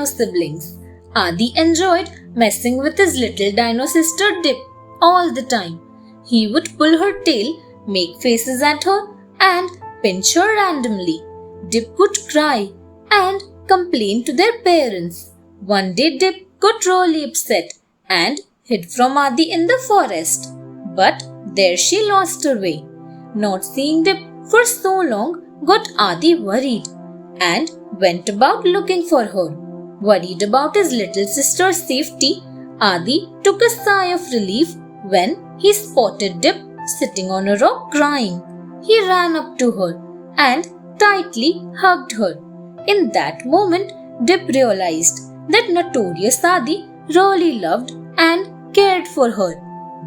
dino siblings. Adi enjoyed messing with his little dino sister Dip all the time. He would pull her tail, make faces at her, and pinch her randomly. Dip would cry and complain to their parents. One day Dip got really upset and hid from Adi in the forest. But there she lost her way. Not seeing Dip for so long got Adi worried and went about looking for her. Worried about his little sister's safety, Adi took a sigh of relief when he spotted Dip sitting on a rock crying. He ran up to her and tightly hugged her. In that moment, Dip realized that notorious Adi really loved and cared for her,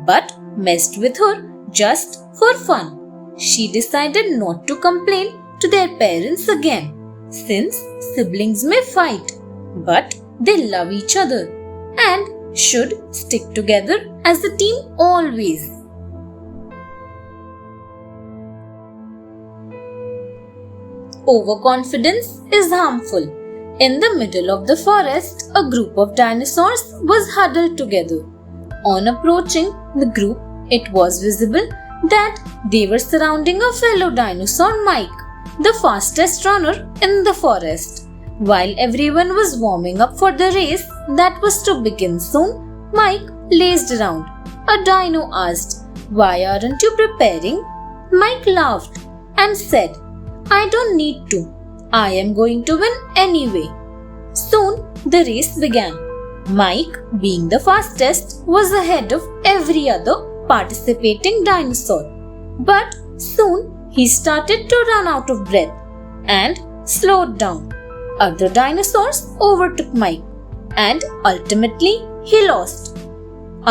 but messed with her just for fun. She decided not to complain to their parents again, since siblings may fight, but they love each other and should stick together as a team always. Overconfidence is harmful. In the middle of the forest, a group of dinosaurs was huddled together. On approaching the group, it was visible that they were surrounding a fellow dinosaur, Mike, the fastest runner in the forest. While everyone was warming up for the race that was to begin soon, Mike lazed around. A dino asked, "Why aren't you preparing?" Mike laughed and said, "I don't need to. I am going to win anyway." Soon the race began. Mike, being the fastest, was ahead of every other participating dinosaur. But soon he started to run out of breath and slowed down. Other dinosaurs overtook Mike and ultimately he lost.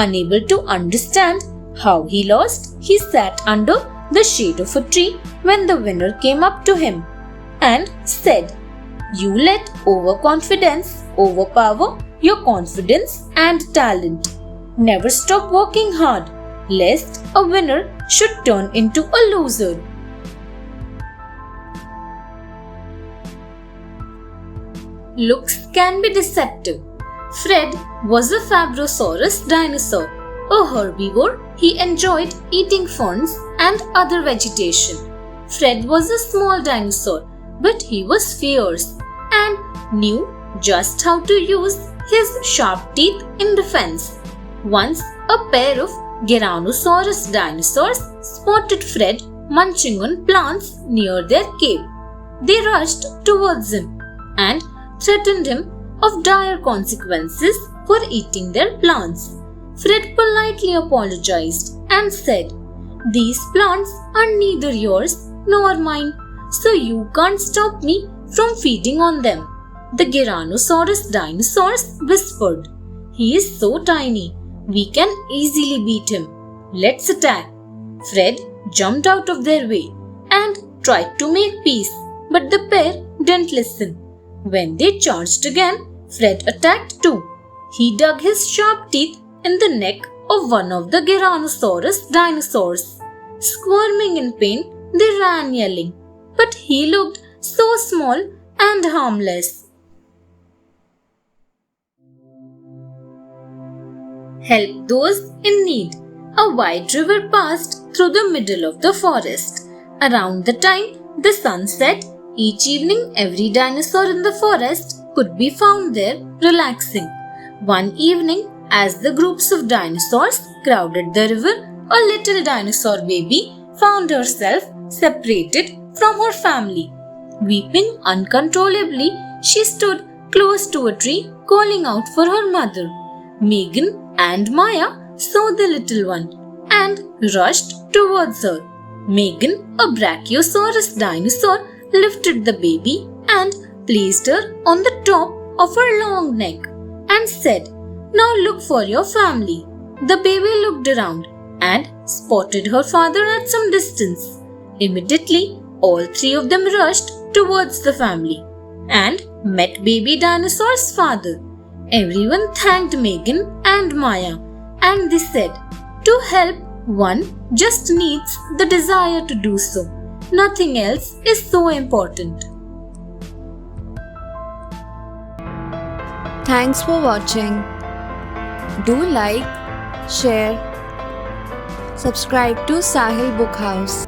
Unable to understand how he lost, he sat under the shade of a tree when the winner came up to him and said, "You let overconfidence overpower your confidence and talent. Never stop working hard, lest a winner should turn into a loser." Looks can be deceptive. Fred was a Fabrosaurus dinosaur. A herbivore, he enjoyed eating ferns and other vegetation. Fred was a small dinosaur, but he was fierce and knew just how to use his sharp teeth in defense. Once, a pair of Tyrannosaurus dinosaurs spotted Fred munching on plants near their cave. They rushed towards him and threatened him of dire consequences for eating their plants. Fred politely apologized and said, "These plants are neither yours nor mine, so you can't stop me from feeding on them." The Tyrannosaurus dinosaurs whispered, "He is so tiny, we can easily beat him. Let's attack." Fred jumped out of their way and tried to make peace, but the pair didn't listen. When they charged again, Fred attacked too. He dug his sharp teeth in the neck of one of the Tyrannosaurus dinosaurs. Squirming in pain, they ran yelling, but he looked so small and harmless. Help those in need. A wide river passed through the middle of the forest. Around the time the sun set, each evening every dinosaur in the forest could be found there relaxing. One evening, as the groups of dinosaurs crowded the river, a little dinosaur baby found herself separated from her family. Weeping uncontrollably, she stood close to a tree calling out for her mother. Megan and Maya saw the little one and rushed towards her. Megan, a Brachiosaurus dinosaur, lifted the baby and placed her on the top of her long neck and said, "Now look for your family." The baby looked around and spotted her father at some distance. Immediately, all three of them rushed towards the family and met baby dinosaur's father. Everyone thanked Megan and Maya and they said, "To help, one just needs the desire to do so. Nothing else is so important." Thanks for watching. Do like, share, subscribe to Sahil Book House.